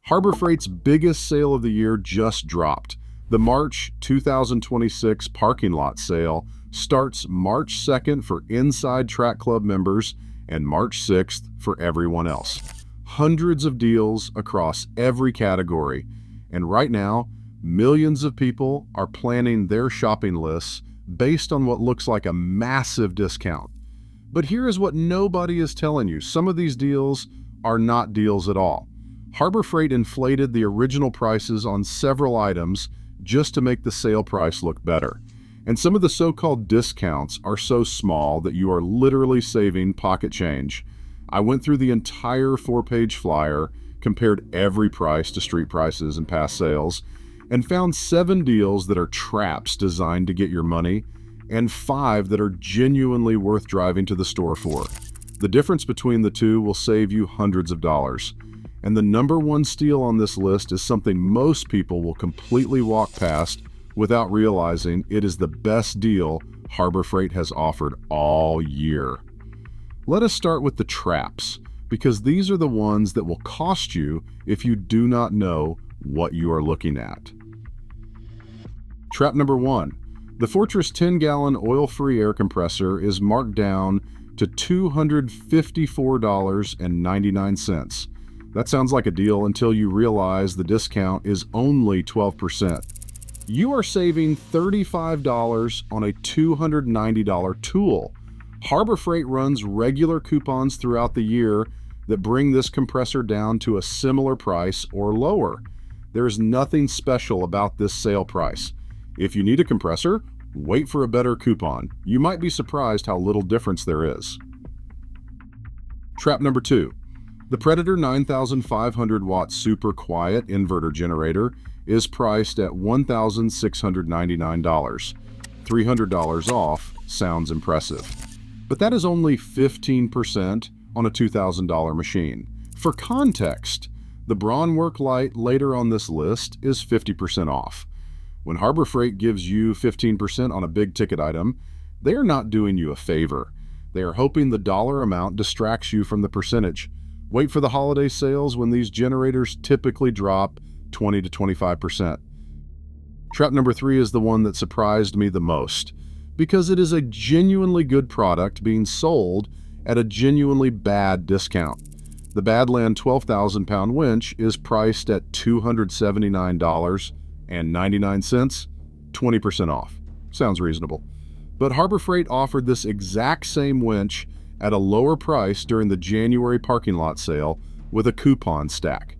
Harbor Freight's biggest sale of the year just dropped. The March 2026 parking lot sale starts March 2nd for Inside Track Club members and March 6th for everyone else. Hundreds of deals across every category. And right now, millions of people are planning their shopping lists based on what looks like a massive discount. But here is what nobody is telling you. Some of these deals are not deals at all. Harbor Freight inflated the original prices on several items just to make the sale price look better. And some of the so-called discounts are so small that you are literally saving pocket change. I went through the entire 4-page flyer, compared every price to street prices and past sales, and found 7 deals that are traps designed to get your money, and 5 that are genuinely worth driving to the store for. The difference between the two will save you hundreds of dollars. And the number one steal on this list is something most people will completely walk past without realizing it is the best deal Harbor Freight has offered all year. Let us start with the traps, because these are the ones that will cost you if you do not know what you are looking at. Trap number 1. The Fortress 10-gallon oil-free air compressor is marked down to $254.99. That sounds like a deal until you realize the discount is only 12%. You are saving $35 on a $290 tool. Harbor Freight runs regular coupons throughout the year that bring this compressor down to a similar price or lower. There is nothing special about this sale price. If you need a compressor, wait for a better coupon. You might be surprised how little difference there is. Trap number 2. The Predator 9500 watt super quiet inverter generator is priced at $1,699. $300 off sounds impressive. But that is only 15% on a $2,000 machine. For context, the Braun work light later on this list is 50% off. When Harbor Freight gives you 15% on a big ticket item, they are not doing you a favor. They are hoping the dollar amount distracts you from the percentage. Wait for the holiday sales when these generators typically drop 20 to 25%. Trap number 3 is the one that surprised me the most, because it is a genuinely good product being sold at a genuinely bad discount. The Badland 12,000-pound winch is priced at $279.99, 20% off. Sounds reasonable. But Harbor Freight offered this exact same winch at a lower price during the January parking lot sale with a coupon stack.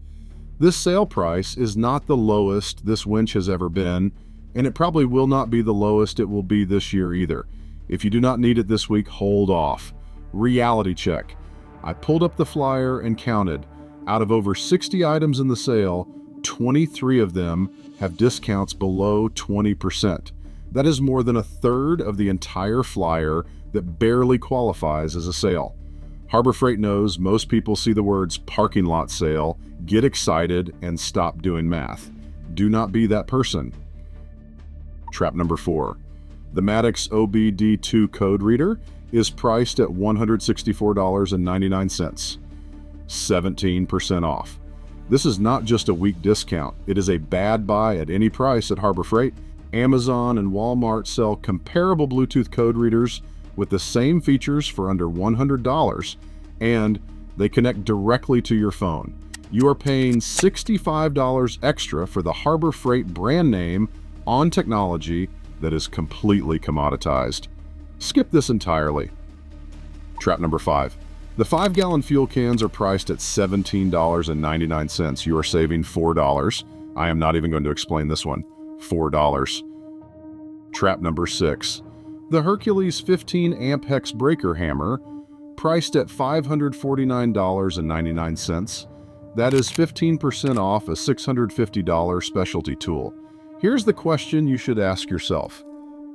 This sale price is not the lowest this winch has ever been, and it probably will not be the lowest it will be this year either. If you do not need it this week, hold off. Reality check. I pulled up the flyer and counted. Out of over 60 items in the sale, 23 of them have discounts below 20%. That is more than a third of the entire flyer that barely qualifies as a sale. Harbor Freight knows most people see the words parking lot sale, get excited, and stop doing math. Do not be that person. Trap number 4. The Maddox OBD2 code reader is priced at $164.99, 17% off. This is not just a weak discount. It is a bad buy at any price at Harbor Freight. Amazon and Walmart sell comparable Bluetooth code readers with the same features for under $100, and they connect directly to your phone. You are paying $65 extra for the Harbor Freight brand name on technology that is completely commoditized. Skip this entirely. Trap number 5. The 5-gallon fuel cans are priced at $17.99. You are saving $4. I am not even going to explain this one. $4. Trap number 6. The Hercules 15 amp hex breaker hammer, priced at $549.99. That is 15% off a $650 specialty tool. Here's the question you should ask yourself.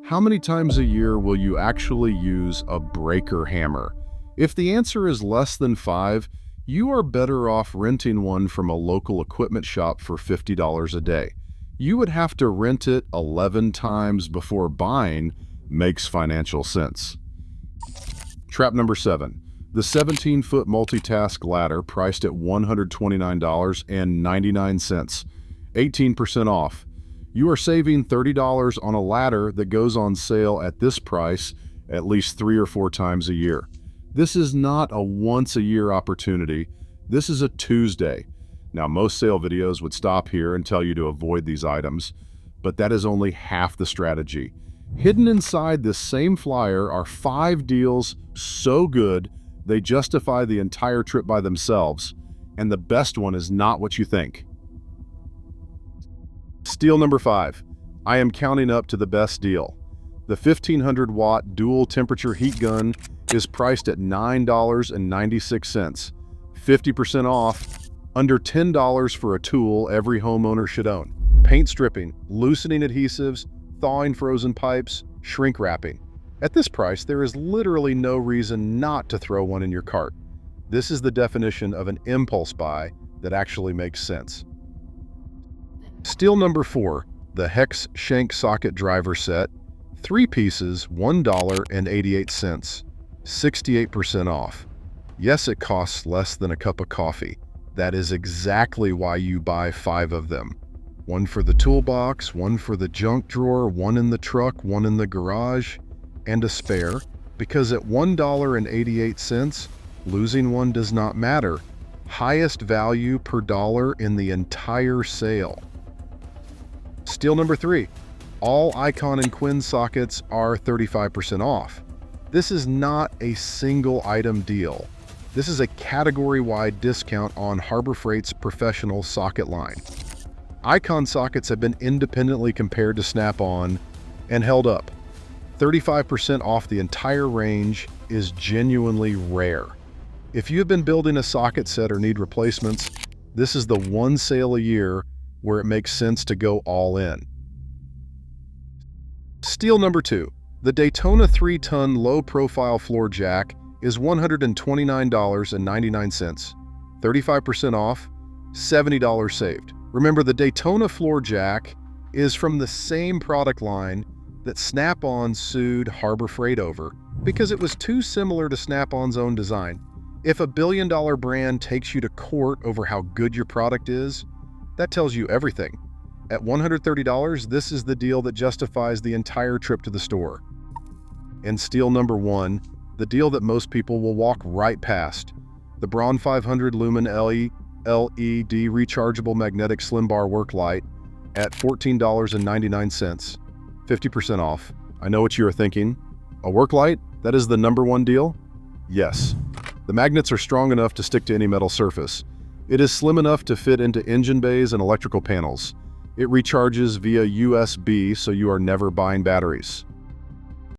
How many times a year will you actually use a breaker hammer? If the answer is less than 5, you are better off renting one from a local equipment shop for $50 a day. You would have to rent it 11 times before buying makes financial sense. Trap number 7. The 17-foot multitask ladder priced at $129.99, 18% off. You are saving $30 on a ladder that goes on sale at this price at least 3 or 4 times a year. This is not a once-a-year opportunity. This is a Tuesday. Now, most sale videos would stop here and tell you to avoid these items, but that is only half the strategy. Hidden inside this same flyer are 5 deals so good they justify the entire trip by themselves, and the best one is not what you think. Steal number 5. I am counting up to the best deal. The 1500-watt dual temperature heat gun is priced at $9.96, 50% off, under $10 for a tool every homeowner should own. Paint stripping, loosening adhesives, thawing frozen pipes, shrink wrapping. At this price, there is literally no reason not to throw one in your cart. This is the definition of an impulse buy that actually makes sense. Steal number 4, the hex shank socket driver set, 3 pieces, $1.88, 68% off. Yes, it costs less than a cup of coffee. That is exactly why you buy 5 of them. One for the toolbox, one for the junk drawer, one in the truck, one in the garage, and a spare, because at $1.88, losing one does not matter. Highest value per dollar in the entire sale. Steal number 3. All Icon and Quinn sockets are 35% off. This is not a single item deal. This is a category-wide discount on Harbor Freight's professional socket line. Icon sockets have been independently compared to Snap-on and held up. 35% off the entire range is genuinely rare. If you have been building a socket set or need replacements, this is the one sale a year where it makes sense to go all in. Steal number 2. The Daytona 3-ton low-profile floor jack is $129.99, 35% off, $70 saved. Remember, the Daytona floor jack is from the same product line that Snap-on sued Harbor Freight over because it was too similar to Snap-on's own design. If a billion-dollar brand takes you to court over how good your product is, that tells you everything. At $130, this is the deal that justifies the entire trip to the store. And steal number 1, the deal that most people will walk right past. The Braun 500 Lumen LED rechargeable magnetic slim bar work light at $14.99, 50% off. I know what you are thinking. A work light? That is the number 1 deal? Yes. The magnets are strong enough to stick to any metal surface. It is slim enough to fit into engine bays and electrical panels. It recharges via USB, so you are never buying batteries.